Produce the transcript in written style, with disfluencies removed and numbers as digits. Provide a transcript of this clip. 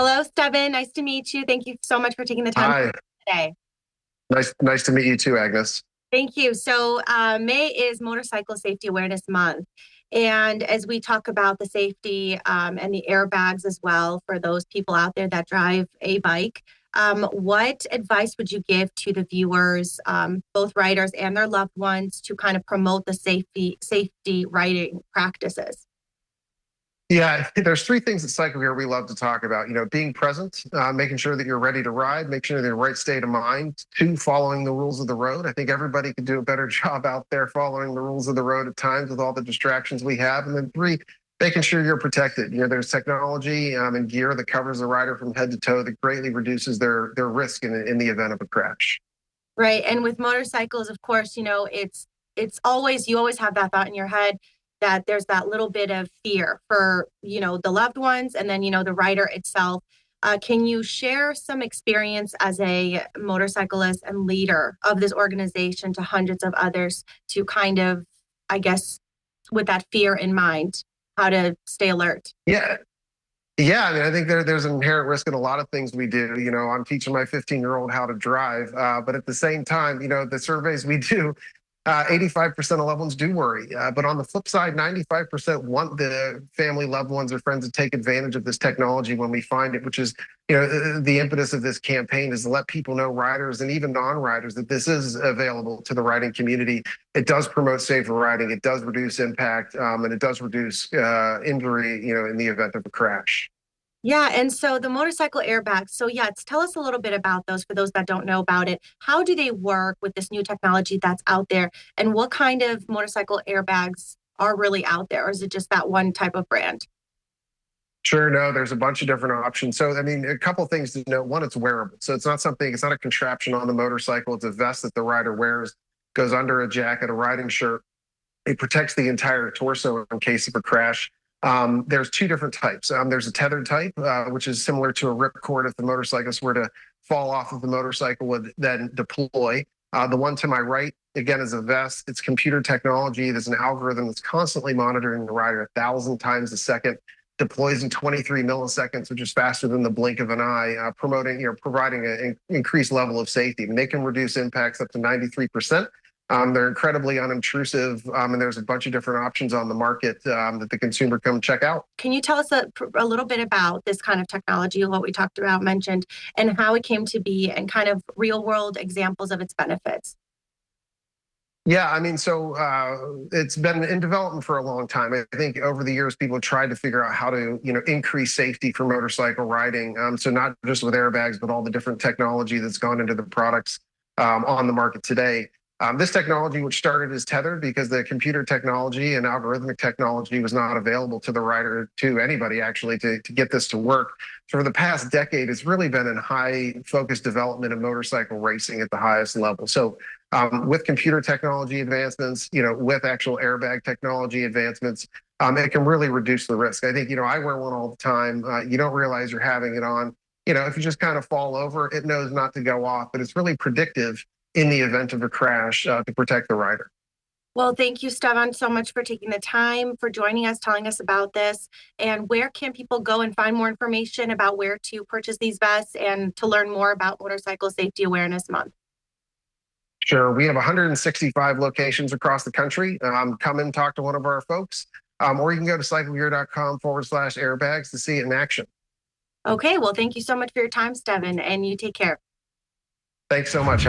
Hello, Stevan. Nice to meet you. Thank you so much for taking the time Hi, today. nice to meet you too, Agnes. Thank you. May is Motorcycle Safety Awareness Month. And as we talk about the safety and the airbags as well for those people out there that drive a bike, what advice would you give to the viewers, both riders and their loved ones, to kind of promote the safety riding practices? Yeah, there's three things at Cycle Gear we love to talk about. Being present, making sure that you're ready to ride, make sure they're in the right state of mind. Two, following the rules of the road. I think everybody could do a better job out there following the rules of the road at times with all the distractions we have. And then three, making sure you're protected. There's technology and gear that covers the rider from head to toe that greatly reduces their risk in the event of a crash. Right. And with motorcycles, of course, it's always you always have that thought in your head that there's that little bit of fear for, the loved ones and then, the rider itself. Can you share some experience as a motorcyclist and leader of this organization to hundreds of others to kind of, I guess, with that fear in mind, how to stay alert? Yeah, Yeah, I mean, I think there's an inherent risk in a lot of things we do. I'm teaching my 15-year-old how to drive, but at the same time, the surveys we do, 85% of loved ones do worry. But on the flip side, 95% want the family, loved ones, or friends to take advantage of this technology when we find it, which is, the impetus of this campaign is to let people know, riders and even non-riders, that this is available to the riding community. It does promote safer riding. It does reduce impact, and it does reduce injury, in the event of a crash. Yeah, and so the motorcycle airbags. So yeah, tell us a little bit about those for those that don't know about it. How do they work with this new technology that's out there? And what kind of motorcycle airbags are really out there? Or is it just that one type of brand? Sure, no, there's a bunch of different options. So, I mean, a couple things to note. One, it's wearable. So it's not a contraption on the motorcycle. It's a vest that the rider wears, goes under a jacket, a riding shirt. It protects the entire torso in case of a crash. There's two different types. There's a tethered type, which is similar to a ripcord if the motorcyclist were to fall off of the motorcycle would then deploy. The one to my right, again, is a vest. It's computer technology. There's an algorithm that's constantly monitoring the rider 1,000 times a second, deploys in 23 milliseconds, which is faster than the blink of an eye, providing an increased level of safety. And they can reduce impacts up to 93%. They're incredibly unobtrusive, and there's a bunch of different options on the market that the consumer can check out. Can you tell us a little bit about this kind of technology, what we talked about, mentioned, and how it came to be and kind of real world examples of its benefits? Yeah, I mean, so it's been in development for a long time. I think over the years, people have tried to figure out how to, increase safety for motorcycle riding. So not just with airbags, but all the different technology that's gone into the products on the market today. This technology, which started as tethered because the computer technology and algorithmic technology was not available to the rider, to anybody actually, to get this to work. So for the past decade, it's really been in high focus development of motorcycle racing at the highest level. So with computer technology advancements, with actual airbag technology advancements, it can really reduce the risk. I think, I wear one all the time. You don't realize you're having it on. If you just kind of fall over, it knows not to go off, but it's really predictive in the event of a crash to protect the rider. Well, thank you, Stevan, so much for taking the time for joining us, telling us about this. And where can people go and find more information about where to purchase these vests and to learn more about Motorcycle Safety Awareness Month? Sure, we have 165 locations across the country. Come and talk to one of our folks, or you can go to cyclegear.com/airbags to see it in action. Okay, well, thank you so much for your time, Stevan, and you take care. Thanks so much.